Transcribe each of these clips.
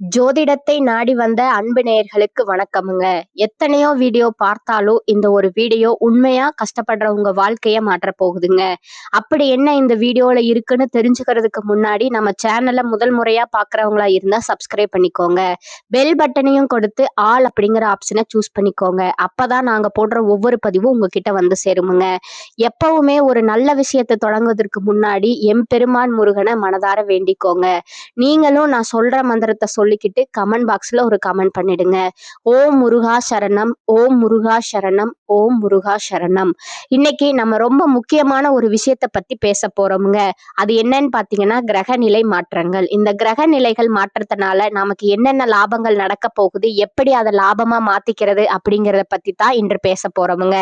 ஜோதிடத்தை நாடி வந்த அன்பு நேயர்களுக்கு வணக்கமுங்க. எத்தனையோ வீடியோ பார்த்தாலும் இந்த ஒரு வீடியோ உண்மையா கஷ்டப்படுற உங்க வாழ்க்கைய மாற்றப் போகுதுங்க. அப்படி என்ன இந்த வீடியோல இருக்குன்னு தெரிஞ்சுக்கிறதுக்கு முன்னாடி நம்ம சேனலை முதல் முறையா பார்க்கறவங்களா இருந்தா சப்ஸ்கிரைப் பண்ணிக்கோங்க. பெல் பட்டனையும் கொடுத்து ஆல் அப்படிங்கிற ஆப்ஷனை சூஸ் பண்ணிக்கோங்க. அப்பதான் நாங்க போடுற ஒவ்வொரு பதிவும் உங்ககிட்ட வந்து சேருமுங்க. எப்பவுமே ஒரு நல்ல விஷயத்தை தொடங்குவதற்கு முன்னாடி எம்பெருமான் முருகனை மனதார வேண்டிக்கோங்க. நீங்களும் நான் சொல்ற மந்திரத்தை சொல்லிக்கிட்டு கமெண்ட் பாக்ஸ்ல ஒரு கமெண்ட் பண்ணிடுங்க. ஓம் முருகா சரணம், ஓம் முருகா சரணம், ஓம் முருகா சரணம். இன்னைக்கு நம்ம ரொம்ப முக்கியமான ஒரு விஷயத்தை பத்தி பேச போறோமுங்க. அது என்னன்னு பாத்தீங்கன்னா கிரகநிலை மாற்றங்கள். இந்த கிரக நிலைகள் மாற்றத்தினால நமக்கு என்னென்ன லாபங்கள் நடக்க போகுது, எப்படி அதை லாபமா மாத்திக்கிறது அப்படிங்கிறத பத்தி தான் இன்று பேச போறோமுங்க.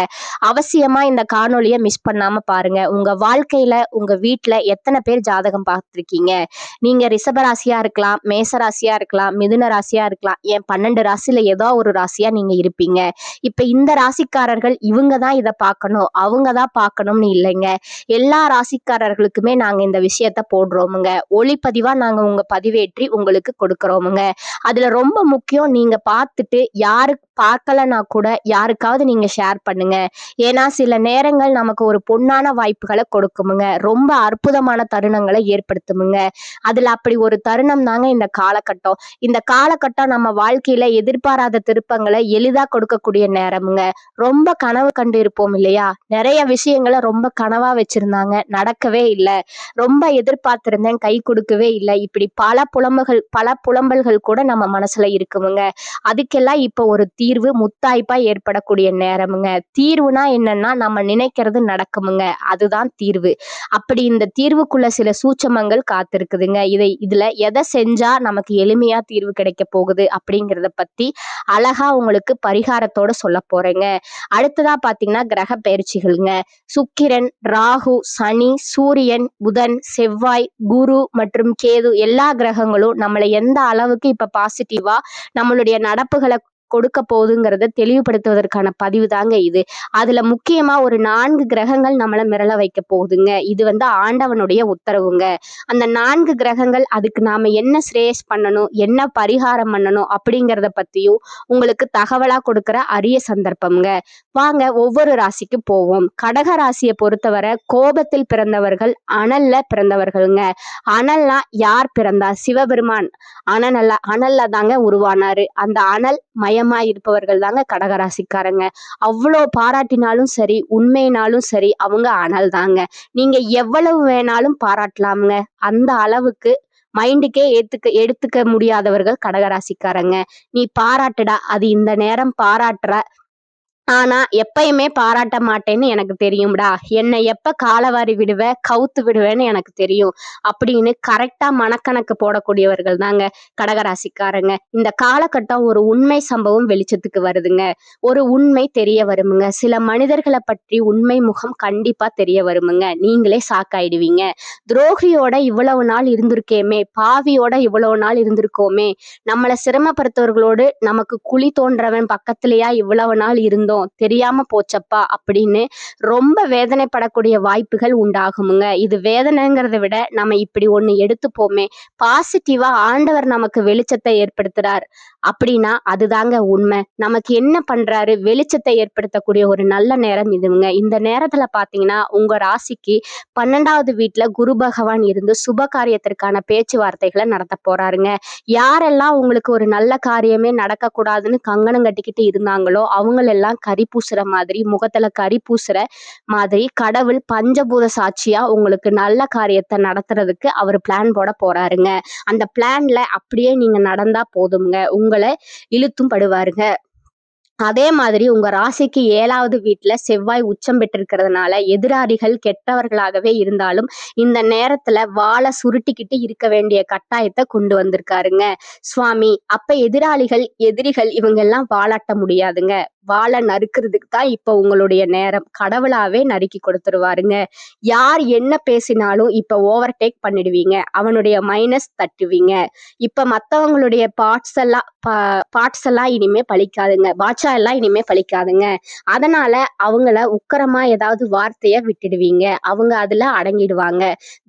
அவசியமா இந்த காணொலியை மிஸ் பண்ணாம பாருங்க. உங்க வாழ்க்கையில உங்க வீட்டுல எத்தனை பேர் ஜாதகம் பார்த்திருக்கீங்க? நீங்க ரிஷப ராசியா இருக்கலாம், மேச ராசியா இருக்கலாம், மிதுன ராசியா இருக்கலாம், ஏன் 12 ராசியில ஏதோ ஒரு ராசியா நீங்க இருப்பீங்க. இப்ப இந்த ராசிக்காரர்கள் இவங்க தான் இதை பார்க்கணும், அவங்க தான் பார்க்கணும்னு இல்லைங்க. எல்லா ராசிக்காரர்களுக்குமே நாங்க இந்த விஷயத்த போடுறோமுங்க. ஒளிப்பதிவா நாங்க உங்க பதிவேற்றி உங்களுக்கு கொடுக்கறோமுங்க. அதுல ரொம்ப முக்கியம், நீங்க பார்த்துட்டு யாருக்கு பார்க்கலன்னா கூட யாருக்காவது நீங்க ஷேர் பண்ணுங்க. ஏன்னா சில நேரங்கள் நமக்கு ஒரு பொன்னான வாய்ப்புகளை கொடுக்குமுங்க, ரொம்ப அற்புதமான தருணங்களை ஏற்படுத்துமுங்க. அதுல அப்படி ஒரு தருணம் தாங்க இந்த காலகட்டம். இந்த காலகட்டம் நம்ம வாழ்க்கையில எதிர்பாராத திருப்பங்களை எளிதா கொடுக்கக்கூடிய நேரமுங்க. ரொம்ப கனவு கண்டு இருப்போம் இல்லையா? நிறைய விஷயங்களை ரொம்ப கனவா வச்சிருந்தாங்க, நடக்கவே இல்லை. ரொம்ப எதிர்பார்த்திருந்தேன், கை கொடுக்கவே இல்லை. இப்படி பல புலம்பல்கள் கூட நம்ம மனசுல இருக்குமுங்க. அதுக்கெல்லாம் இப்போ ஒரு தீர்வு முத்தாய்ப்பா ஏற்படக்கூடிய நேரமுங்க. தீர்வுனா என்னன்னா நம்ம நினைக்கிறது நடக்குமுங்க, அதுதான் தீர்வு. அப்படி இந்த தீர்வுக்குள்ள சில சூட்சமங்கள் காத்திருக்குதுங்க. இதுல எதை செஞ்சா நமக்கு எளிமையா தீர்வு கிடைக்க போகுது அப்படிங்கிறத பத்தி அழகா உங்களுக்கு பரிகாரத்தோட சொல்ல போறேங்க. அடுத்ததா பாத்தீங்கன்னா கிரக பயிற்சிகள்ங்க. சுக்கிரன், ராகு, சனி, சூரியன், புதன், செவ்வாய், குரு மற்றும் கேது எல்லா கிரகங்களும் நம்மளை எந்த அளவுக்கு இப்ப பாசிட்டிவா நம்மளுடைய நடப்புகளை கொடுக்க போகுதுங்கிறத தெளிவுபடுத்துவதற்கான பதிவு தாங்க இது. அதுல முக்கியமா ஒரு 4 கிரகங்கள் நம்மளை மிரள வைக்க போகுதுங்க. இது ஆண்டவனுடைய உத்தரவுங்க. அந்த 4 கிரகங்கள் அதுக்கு நாம என்ன ஸ்ரேயஸ் பண்ணணும், என்ன பரிகாரம் பண்ணணும் அப்படிங்கிறத பத்தியும் உங்களுக்கு தகவலா கொடுக்கிற அரிய சந்தர்ப்பம்ங்க. வாங்க ஒவ்வொரு ராசிக்கு போவோம். கடக ராசியை பொறுத்தவரை கோபத்தில் பிறந்தவர்கள், அனல்ல பிறந்தவர்களுங்க. அனல்னா யார் பிறந்தா? சிவபெருமான் அனல்ல தாங்க உருவானாரு. அந்த அனல் மயமா இருப்பவர்கள் தாங்க கடகராசிக்காரங்க. அவ்வளோ பாராட்டினாலும் சரி, உண்மையினாலும் சரி, அவங்க அனல் தாங்க. நீங்க எவ்வளவு வேணாலும் பாராட்டலாமுங்க. அந்த அளவுக்கு மைண்டுக்கே எடுத்துக்க முடியாதவர்கள் கடகராசிக்காரங்க. நீ பாராட்டுடா, அது இந்த நேரம் பாராட்டுற, ஆனா எப்பயுமே பாராட்ட மாட்டேன்னு எனக்கு தெரியும்டா, என்னை எப்ப காலவாரி விடுவ, கவுத்து விடுவேன்னு எனக்கு தெரியும் அப்படின்னு கரெக்டா மனக்கணக்கு போடக்கூடியவர்கள் தாங்க கடகராசிக்காரங்க. இந்த காலகட்டம் ஒரு உண்மை சம்பவம் வெளிச்சத்துக்கு வருதுங்க. ஒரு உண்மை தெரிய வருமுங்க. சில மனிதர்களை பற்றி உண்மை முகம் கண்டிப்பா தெரிய வருமுங்க. நீங்களே சாக்காயிடுவீங்க. துரோகியோட இவ்வளவு நாள் இருந்திருக்கேமே, பாவியோட இவ்வளவு நாள் இருந்திருக்கோமே, நம்மளை சிரமப்படுத்தவர்களோடு நமக்கு குழி தோன்றவன் பக்கத்திலேயா இவ்வளவு நாள் இருந்தோம், தெரியாம போச்சப்பா அப்படின்னு ரொம்ப வேதனைப்படக்கூடிய வாய்ப்புகள் உண்டாகுமுங்க. இது வேதனைங்கிறத விட நம்ம இப்படி ஒண்ணு எடுத்துப்போமே, பாசிட்டிவா ஆண்டவர் நமக்கு வெளிச்சத்தை ஏற்படுத்துறார் அப்படின்னா அதுதாங்க உண்மை. நமக்கு என்ன பண்றாரு, வெளிச்சத்தை ஏற்படுத்தக்கூடிய ஒரு நல்ல நேரம் இதுங்க. இந்த நேரத்துல பாத்தீங்கன்னா உங்க ராசிக்கு 12வது வீட்டுல குரு பகவான் இருந்து சுப காரியத்திற்கான பேச்சுவார்த்தைகளை நடத்த போறாருங்க. யாரெல்லாம் உங்களுக்கு ஒரு நல்ல காரியமே நடக்க கூடாதுன்னு கங்கணம் கட்டிக்கிட்டு இருந்தாங்களோ அவங்களெல்லாம் கரி பூசுற மாதிரி, முகத்துல கரி பூசுற மாதிரி கடவுள் பஞ்சபூத சாட்சியா உங்களுக்கு நல்ல காரியத்தை நடத்துறதுக்கு அவர் பிளான் போட போறாருங்க. அந்த பிளான்ல அப்படியே நீங்க நடந்தா போதுங்க, உங்களை இழுத்தும் படுவாருங்க. அதே மாதிரி உங்க ராசிக்கு 7வது வீட்டுல செவ்வாய் உச்சம் பெற்றிருக்கிறதுனால எதிராளிகள் கெட்டவர்களாகவே இருந்தாலும் இந்த நேரத்துல வாழை சுருட்டிக்கிட்டு இருக்க வேண்டிய கட்டாயத்தை கொண்டு வந்திருக்காருங்க சுவாமி. அப்ப எதிரிகள் இவங்க எல்லாம் வாழாட்ட முடியாதுங்க. வாழை நறுக்கிறதுக்கு தான் இப்ப உங்களுடைய நேரம். கடவுளாவே நறுக்கி கொடுத்துருவாருங்க. யார் என்ன பேசினாலும் இப்ப ஓவர்டேக் பண்ணிடுவீங்க, அவனுடைய மைனஸ் தட்டுவீங்க. இப்ப மத்தவங்களுடைய பார்ட்ஸ் எல்லாம் இனிமே பழிக்காதுங்க. வாட்ச வச்சா எல்லாம் இனிமே பலிக்காதுங்க. அதனால அவங்கள உக்கிரமா ஏதாவது வார்த்தைய விட்டுடுவீங்க. அவங்க அதுல அடங்கிடுவாங்க.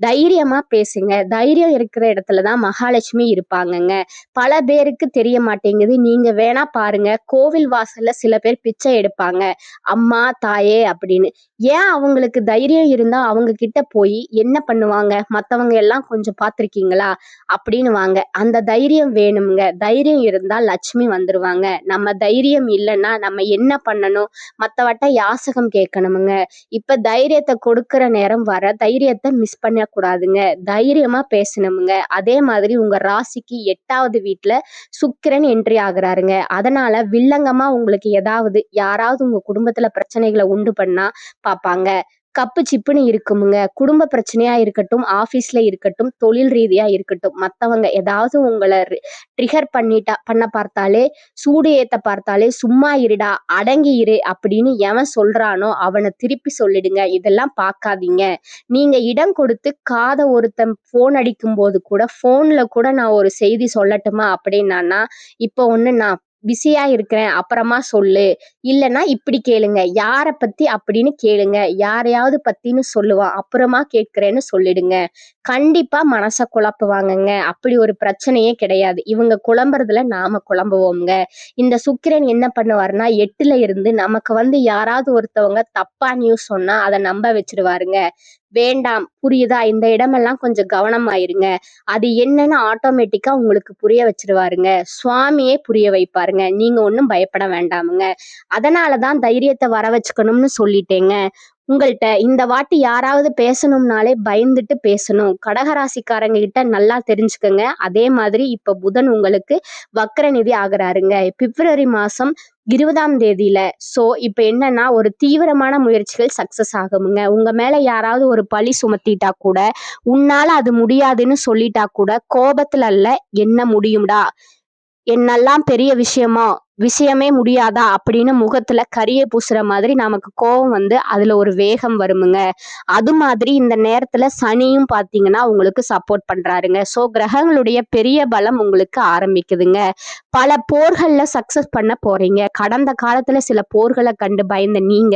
தைரியமா பேசுங்க. தைரியம் இருக்கிற இடத்துலதான் மகாலட்சுமி இருப்பாங்கங்க. பல பேருக்கு தெரிய மாட்டேங்குது. நீங்க வேணா பாருங்க, கோவில் வாசல்ல சில பேர் பிச்சை எடுப்பாங்க, அம்மா தாயே அப்படின்னு. ஏன் அவங்களுக்கு தைரியம் இருந்தா அவங்க கிட்ட போய் என்ன பண்ணுவாங்க, மத்தவங்க எல்லாம் கொஞ்சம் பார்த்திருக்கீங்களா அப்படின்னு வாங்க. அந்த தைரியம் வேணுங்க. தைரியம் இருந்தா லட்சுமி வந்துருவாங்க. நம்ம தைரியம் இல்லைன்னா நம்ம என்ன பண்ணணும், மத்தவட்ட யாசகம் கேட்கணுமுங்க. இப்ப தைரியத்தை கொடுக்கிற நேரம் வர தைரியத்தை மிஸ் பண்ண கூடாதுங்க. தைரியமா பேசணுமுங்க. அதே மாதிரி உங்க ராசிக்கு 8வது வீட்டுல சுக்கிரன் என்ட்ரி ஆகுறாருங்க. அதனால வில்லங்கமா உங்களுக்கு யாராவது உங்க குடும்பத்துல பிரச்சனைகளை உண்டு பண்ணா பாப்பாங்க. கப்பு சிப்புன்னு இருக்குமுங்க. குடும்ப பிரச்சனையா இருக்கட்டும், ஆபீஸ்ல இருக்கட்டும், தொழில் ரீதியா இருக்கட்டும், மத்தவங்க ஏதாவது உங்களை ட்ரிகர் பண்ண பார்த்தாலே, சூடு ஏத்த பார்த்தாலே சும்மா இருடா, அடங்கி இரு அப்படின்னு எவன் சொல்றானோ அவனை திருப்பி சொல்லிடுங்க. இதெல்லாம் பார்க்காதீங்க. நீங்க இடம் கொடுத்து ஒருத்தன் போன் அடிக்கும் போது கூட, போன்ல கூட நான் ஒரு செய்தி சொல்லட்டுமா அப்படின்னா, இப்போ ஒண்ணு நான் பிஸியா இருக்கிறேன் அப்புறமா சொல்லு, இல்லைன்னா இப்படி கேளுங்க, யாரை பத்தி அப்படின்னு கேளுங்க, யாரையாவது பத்தின்னு சொல்லுவான், அப்புறமா கேட்கிறேன்னு சொல்லிடுங்க. கண்டிப்பா மனச குழப்புவாங்கங்க. அப்படி ஒரு பிரச்சனையே கிடையாது. இவங்க குழம்புறதுல நாம குழம்புவோம்ங்க. இந்த சுக்கிரன் என்ன பண்ணுவாருன்னா, 8ல இருந்து நமக்கு யாராவது ஒருத்தவங்க தப்பா நியூஸ் சொன்னா அதை நம்ப வச்சிருவாருங்க. வேண்டாம், புரியுதா, இந்த இடமெல்லாம் கொஞ்சம் கவனமாயிருங்க, அது என்னன்னு ஆட்டோமேட்டிக்கா உங்களுக்கு புரிய வச்சிருவாருங்க. சுவாமியே புரிய வைப்பாருங்க. நீங்க ஒன்றும் பயப்பட வேண்டாமுங்க. அதனாலதான் தைரியத்தை வர வச்சுக்கணும்னு சொல்லிட்டேங்க. உங்கள்கிட்ட இந்த வாட்டி யாராவது பேசணும்னாலே பயந்துட்டு பேசணும். கடகராசிக்காரங்க கிட்ட நல்லா தெரிஞ்சுக்கங்க. அதே மாதிரி இப்ப புதன் உங்களுக்கு வக்ரநிதி ஆகுறாருங்க பிப்ரவரி மாசம் 20ஆம் தேதியில. சோ இப்ப என்னன்னா, ஒரு தீவிரமான முயற்சிகள் சக்சஸ் ஆகுமுங்க. உங்க மேல யாராவது ஒரு பழி சுமத்திட்டா கூட, உன்னால அது முடியாதுன்னு சொல்லிட்டா கூட, கோபத்துல அல்ல, என்ன முடியும்டா, என்னெல்லாம் பெரிய விஷயமே முடியாதா அப்படின்னு முகத்துல கரிய பூசுற மாதிரி நமக்கு கோபம் அதுல ஒரு வேகம் வருமுங்க. அது மாதிரி இந்த நேரத்துல சனியும் பாத்தீங்கன்னா உங்களுக்கு சப்போர்ட் பண்றாருங்க. சோ கிரகங்களுடைய பெரிய பலம் உங்களுக்கு ஆரம்பிக்குதுங்க. பல போர்கள்ல சக்சஸ் பண்ண போறீங்க. கடந்த காலத்துல சில போர்களை கண்டு பயந்த நீங்க,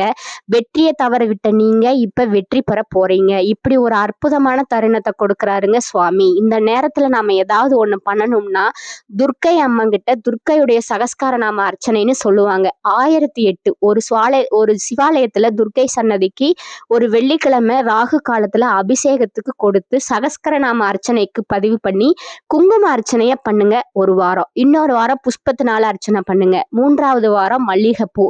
வெற்றியை தவற விட்ட நீங்க இப்ப வெற்றி பெற போறீங்க. இப்படி ஒரு அற்புதமான தருணத்தை கொடுக்கறாருங்க சுவாமி. இந்த நேரத்துல நாம ஏதாவது ஒண்ணு பண்ணணும்னா, துர்க்கை அம்மன் கிட்ட துர்க்கையுடைய சகஸ்கார நாம அர்ச்சனைன்னு சொல்லுவாங்க. 1008 ஒரு சிவாலயத்துல துர்க்கை சன்னதிக்கு ஒரு வெள்ளிக்கிழமை ராகு காலத்துல அபிஷேகத்துக்கு கொடுத்து சகஸ்கர நாம அர்ச்சனைக்கு பதிவு பண்ணி குங்கும அர்ச்சனைய பண்ணுங்க ஒரு வாரம். இன்னொரு வாரம் புஷ்பத்தினால அர்ச்சனை பண்ணுங்க. 3வது வாரம் மல்லிகைப்பூ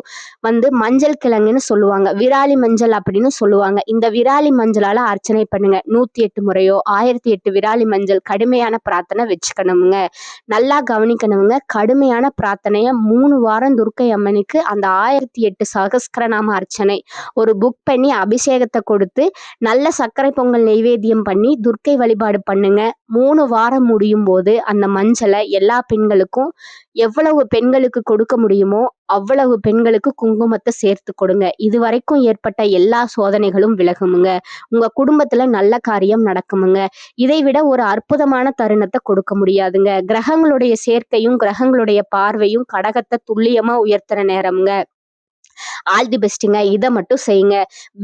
மஞ்சள் கிழங்குன்னு சொல்லுவாங்க, விராலி மஞ்சள் அப்படின்னு சொல்லுவாங்க. இந்த விராலி மஞ்சளால அர்ச்சனை பண்ணுங்க. 108 முறையோ 1008 விராலி மஞ்சள் கடுமையான பிரார்த்தனை வச்சுக்கணுங்க. நல்லா கவனிக்கணுங்க. கடுமையான பிரார்த்தனைய 3 வாரம் துர்க்கை அம்மனுக்கு அந்த 1008 சகஸ்கரநாம அர்ச்சனை ஒரு புக் பண்ணி அபிஷேகத்தை கொடுத்து நல்ல சர்க்கரை பொங்கல் நெய்வேத்தியம் பண்ணி துர்க்கை வழிபாடு பண்ணுங்க. 3 வாரம் முடியும் போது அந்த மஞ்சளை எல்லா பெண்களுக்கும், எவ்வளவு பெண்களுக்கு கொடுக்க முடியுமோ அவ்வளவு பெண்களுக்கு குங்குமத்தை சேர்த்து கொடுங்க. இதுவரைக்கும் ஏற்பட்ட எல்லா சோதனைகளும் விலகுமுங்க. உங்க குடும்பத்துல நல்ல காரியம் நடக்குமுங்க. இதை விட ஒரு அற்புதமான தருணத்தை கொடுக்க முடியாதுங்க. கிரகங்களுடைய சேர்க்கையும் கிரகங்களுடைய பார்வையும் கடகத்தை துல்லியமா உயர்த்துற நேரம்ங்க. All the பெஸ்ட்டுங்க. இதை மட்டும் செய்யுங்க.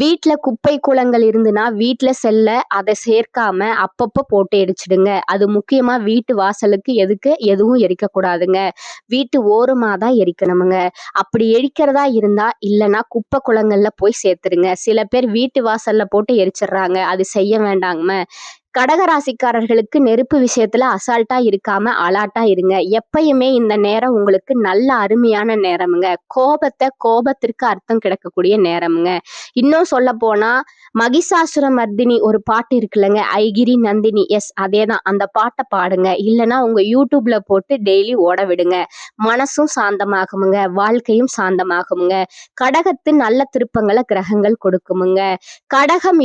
வீட்டுல குப்பை கூளங்கள் இருந்துன்னா வீட்டுல செல்ல அதை சேர்க்காம அப்பப்போ போட்டு எரிச்சிடுங்க. அது முக்கியமா வீட்டு வாசலுக்கு எதுவும் எரிக்கக்கூடாதுங்க. வீட்டு ஓரமா தான் எரிக்கணுமுங்க. அப்படி எரிக்கிறதா இருந்தா, இல்லைன்னா குப்பை குளங்கள்ல போய் சேர்த்துருங்க. சில பேர் வீட்டு வாசல்ல போட்டு எரிச்சிடுறாங்க. அது செய்ய வேண்டாங்க. கடகராசிக்காரர்களுக்கு நெருப்பு விஷயத்துல அசால்ட்டா இருக்காம அலாட்டா இருங்க. எப்பயுமே இந்த நேரம் உங்களுக்கு நல்ல அருமையான நேரமுங்க. கோபத்திற்கு அர்த்தம் கிடைக்கக்கூடிய நேரமுங்க. இன்னும் சொல்ல போனா, மகிஷாசுர மர்தினி ஒரு பாட்டு இருக்குல்லங்க, ஐகிரி நந்தினி, எஸ் அதேதான். அந்த பாட்டை பாடுங்க. இல்லைன்னா உங்க யூடியூப்ல போட்டு டெய்லி ஓட விடுங்க. மனசும் சாந்தமாகுமுங்க, வாழ்க்கையும் சாந்தமாகுமுங்க. கடகத்து நல்ல திருப்பங்களை கிரகங்கள் கொடுக்குமுங்க. கடகம்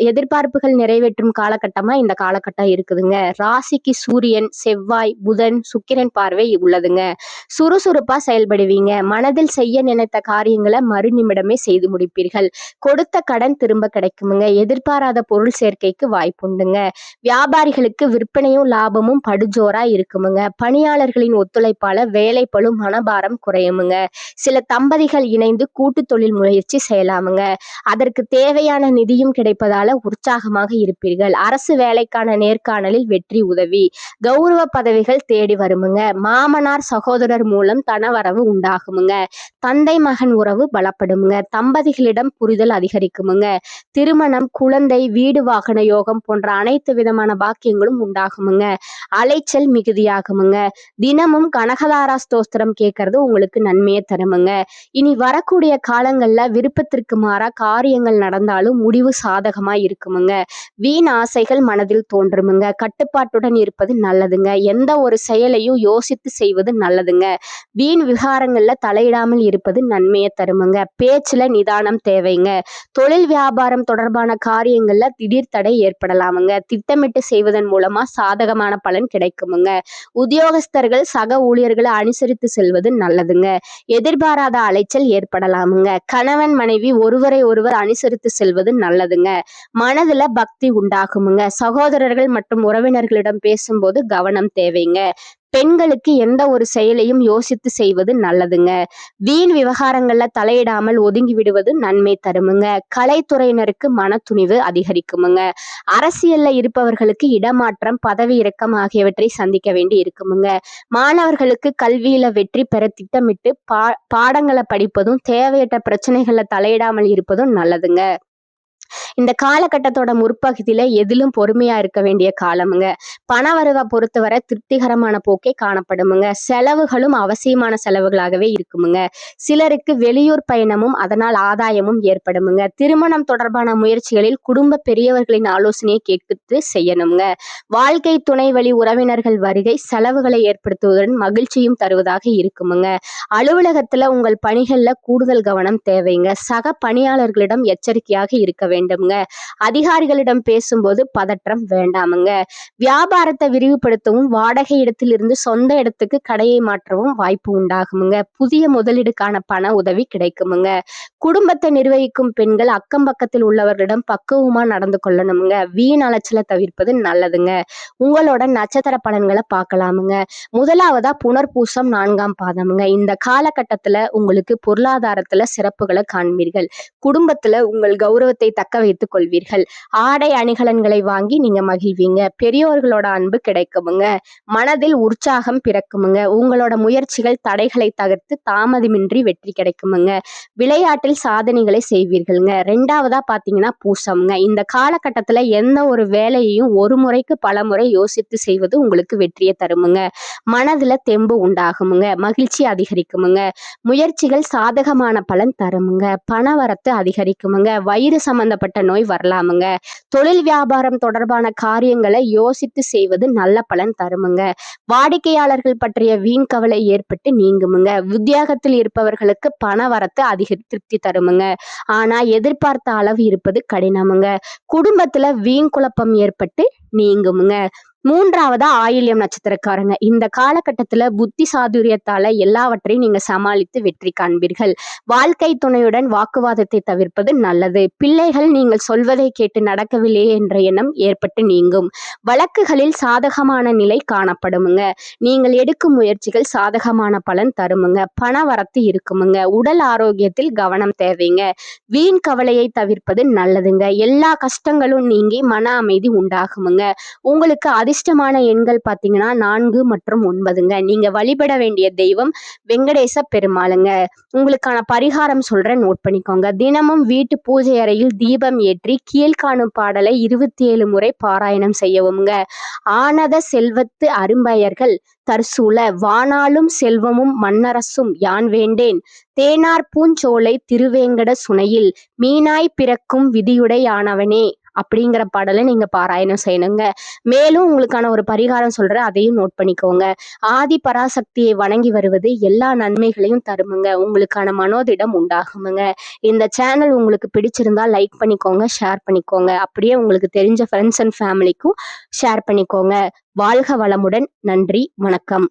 எதிர்பார்ப்புகள் நிறைவேற்றும் காலகட்டம் காலகட்டமா இந்த காலகட்டம் இருக்குதுங்க. ராசிக்கு சூரியன், செவ்வாய், புதன், சுக்கிரன் பார்வை உள்ளதுங்க. சுறுசுறுப்பா செயல்படுவீங்க. மனதில் செய்ய நினைத்த காரியங்களை மறுநிமிடமே செய்து முடிப்பீர்கள். கொடுத்த கடன் திரும்ப கிடைக்குமுங்க. எதிர்பாராத பொருள் சேர்க்கைக்கு வாய்ப்புண்டுங்க. வியாபாரிகளுக்கு விற்பனையும் லாபமும் படுஜோரா இருக்குமுங்க. பணியாளர்களின் ஒத்துழைப்பால வேலைப்பளு மனபாரம் குறையுமுங்க. சில தம்பதிகள் இணைந்து கூட்டு தொழில் முயற்சி செய்யலாமுங்க. அதற்கு தேவையான நிதியும் கிடைப்பதால உற்சாகமாக இருப்பீர்கள். அரசு வேலைக்கான நேர்காணலில் வெற்றி உதவி. கௌரவ பதவிகள் தேடி வருமுங்க. மாமனார் சகோதரர் மூலம் தனவரவு உண்டாகுமுங்க. தந்தை மகன் உறவு பலப்படுமுங்க. தம்பதிகளிடம் புரிதல் அதிகரிக்குமுங்க. திருமணம், குழந்தை, வீடு வாகன யோகம் போன்ற அனைத்து விதமான பாக்கியங்களும் உண்டாகுமுங்க. அலைச்சல் மிகுதியாகுமுங்க. தினமும் கனகதாரா ஸ்தோத்திரம் கேட்கறது உங்களுக்கு நன்மையை தருமுங்க. இனி வரக்கூடிய காலங்கள்ல விருப்பத்திற்கு மாறா காரியங்கள் நடந்தாலும் முடிவு சாதகமா இருக்குமுங்க. வீண் ஆசைகள் மனதில் தோன்றுமுங்க. கட்டுப்பாட்டுடன் இருப்பது நல்லதுங்க. எந்த ஒரு செயலையும் யோசித்து செய்வது நல்லதுங்க. வீண் விகாரங்கள்ல தலையிடாமல் இருப்பது நன்மையை தருமுங்க. பேச்சுல நிதானம் தேவைங்க. தொழில் வியாபாரம் தொடர்பான காரியங்கள்ல திடீர் தடை ஏற்படலாமுங்க. திட்டமிட்டு செய்வதன் மூலமா சாதகமான பலன் கிடைக்குமுங்க. உத்தியோகஸ்தர்கள் சக ஊழியர்களை அனுசரித்து செல்வது நல்லதுங்க. எதிர்பாராத அலைச்சல் ஏற்படலாமுங்க. கணவன் மனைவி ஒருவரை ஒருவர் அனுசரித்து செல்வது நல்லதுங்க. மனதுல பக்தி உண்டாகுமுங்க. சகோதரர்கள் மற்றும் உறவினர்களிடம் பேசும்போது கவனம் தேவைங்க. பெண்களுக்கு எந்த ஒரு செயலையும் யோசித்து செய்வது நல்லதுங்க. வீண் விவகாரங்கள்ல தலையிடாமல் ஒதுங்கி விடுவது நன்மை தருமுங்க. கலைத்துறையினருக்கு மனத்துணிவு அதிகரிக்குமுங்க. அரசியல்ல இருப்பவர்களுக்கு இடமாற்றம், பதவி இறக்கம் ஆகியவற்றை சந்திக்க வேண்டி இருக்குமுங்க. மாணவர்களுக்கு கல்வியில வெற்றி பெற திட்டமிட்டு பாடங்களை படிப்பதும் தேவையற்ற பிரச்சனைகள்ல தலையிடாமல் இருப்பதும் நல்லதுங்க. இந்த காலகட்டத்தோட முற்பகுதியில எதிலும் பொறுமையா இருக்க வேண்டிய காலமுங்க. பணவரவை பொறுத்தவரை திருப்திகரமான போக்கே காணப்படுமுங்க. செலவுகளும் அவசியமான செலவுகளாகவே இருக்குமுங்க. சிலருக்கு வெளியூர் பயணமும் அதனால் ஆதாயமும் ஏற்படுமுங்க. திருமணம் தொடர்பான முயற்சிகளில் குடும்ப பெரியவர்களின் ஆலோசனையை கேட்டு செய்யணுங்க. வாழ்க்கை துணை வழி உறவினர்கள் வருகை செலவுகளை ஏற்படுத்துவதுடன் மகிழ்ச்சியும் தருவதாக இருக்குமுங்க. அலுவலகத்துல உங்கள் பணிகள்ல கூடுதல் கவனம் தேவைங்க. சக பணியாளர்களிடம் எச்சரிக்கையாக இருக்க வேண்டும்ங்க. அதிகாரிகளிடம் பேசும்போது பதற்றம் வேண்டாமுங்க. வியாபாரத்தை விரிவுபடுத்தவும் வாடகை இடத்திலிருந்து சொந்த இடத்துக்கு கடையை மாற்றவும் வாய்ப்பு உண்டாகுமுங்க. புதிய முதலீடுக்கான பண உதவி கிடைக்குமுங்க. குடும்பத்தை நிர்வகிக்கும் பெண்கள் அக்கம் பக்கத்தில் உள்ளவர்களிடம் பக்குவமா நடந்து கொள்ளணுமுங்க. வீண் அலைச்சலை தவிர்ப்பது நல்லதுங்க. உங்களோட நட்சத்திர பலன்களை பார்க்கலாமுங்க. முதலாவதா புனர்பூசம் 4ஆம் பாதமுங்க. இந்த காலகட்டத்துல உங்களுக்கு பொருளாதாரத்துல சிறப்புகளை காண்பீர்கள். குடும்பத்துல உங்கள் கௌரவத்தை தக்க வைத்துக் கொள்வீர்கள். ஆடை அணிகலன்களை வாங்கி நீங்க மகிழ்வீங்க. பெரியோர்களோட அன்பு கிடைக்குமுங்க. மனதில் உற்சாகம் பிறக்குமுங்க. உங்களோட முயற்சிகள் தடைகளை தகர்த்து தாமதமின்றி வெற்றி கிடைக்குமுங்க. விளையாட்டில் சாதனைகளை செய்வீர்கள்ங்க. 2ஆவதா பாத்தீங்கன்னா பூசம்ங்க. இந்த காலகட்டத்துல எந்த ஒரு வேலையையும் ஒரு முறைக்கு பல முறை யோசித்து செய்வது உங்களுக்கு வெற்றியை தருமுங்க. மனதுல தெம்பு உண்டாகுமுங்க. மகிழ்ச்சி அதிகரிக்குமுங்க. முயற்சிகள் சாதகமான பலன் தருமுங்க. பணவரத்து அதிகரிக்குமுங்க. வயிறு சம்பந்தப்பட்ட நோய் வரலாமுங்க. தொழில் வியாபாரம் தொடர்பான காரியங்களை யோசித்து செய்வது நல்ல பலன் தருமுங்க. வாடிக்கையாளர்கள் பற்றிய வீண் கவலை ஏற்பட்டு நீங்குமுங்க. உத்தியோகத்தில் இருப்பவர்களுக்கு பணவரத்து அதிக திருப்தி தருமுங்க. ஆனா எதிர்பார்த்த அளவு இருப்பது கடினமுங்க. குடும்பத்துல வீண் குழப்பம் ஏற்பட்டு நீங்குமுங்க. 3ஆவதா ஆயில்யம் நட்சத்திரக்காரங்க. இந்த காலகட்டத்துல புத்தி சாதுரியத்தால எல்லாவற்றையும் நீங்க சமாளித்து வெற்றி காண்பீர்கள். வாழ்க்கை துணையுடன் வாக்குவாதத்தை தவிர்ப்பது நல்லது. பிள்ளைகள் நீங்கள் சொல்வதை கேட்டு நடக்கவில்லையே என்ற எண்ணம் ஏற்பட்டு நீங்கும். வழக்குகளில் சாதகமான நிலை காணப்படுமுங்க. நீங்கள் எடுக்கும் முயற்சிகள் சாதகமான பலன் தருமுங்க. பண வரத்து இருக்குமுங்க. உடல் ஆரோக்கியத்தில் கவனம் தேவைங்க. வீண் கவலையை தவிர்ப்பது நல்லதுங்க. எல்லா கஷ்டங்களும் நீங்கி மன அமைதி உண்டாகுமுங்க. உங்களுக்கு அதிர்ஷ்டமான எண்கள் பாத்தீங்கன்னா 4 மற்றும் 9ங்க. நீங்க வழிபட வேண்டிய தெய்வம் வெங்கடேச பெருமாளுங்க. உங்களுக்கான பரிகாரம் சொல்றேன், நோட் பண்ணிக்கோங்க. தினமும் வீட்டு பூஜை அறையில் தீபம் ஏற்றி கீழ்காணும் பாடலை 27 முறை பாராயணம் செய்யவும்ங்க. ஆனத செல்வத்து அரும்பயர்கள் தற்சூழ வானாலும் செல்வமும் மன்னரசும் யான் வேண்டேன். தேனார் பூஞ்சோலை திருவேங்கட சுனையில் மீனாய் பிறக்கும் விதியுடையானவனே அப்படிங்கிற பாடலை நீங்க பாராயணம் செய்யணுங்க. மேலும் உங்களுக்கான ஒரு பரிகாரம் சொல்றேன், அதையும் நோட் பண்ணிக்கோங்க. ஆதி பராசக்தியை வணங்கி வருவது எல்லா நன்மைகளையும் தருமுங்க. உங்களுக்கான மனோதிடம் உண்டாகுமுங்க. இந்த சேனல் உங்களுக்கு பிடிச்சிருந்தா லைக் பண்ணிக்கோங்க, ஷேர் பண்ணிக்கோங்க. அப்படியே உங்களுக்கு தெரிஞ்ச ஃப்ரெண்ட்ஸ் அண்ட் ஃபேமிலிக்கும் ஷேர் பண்ணிக்கோங்க. வாழ்க வளமுடன். நன்றி, வணக்கம்.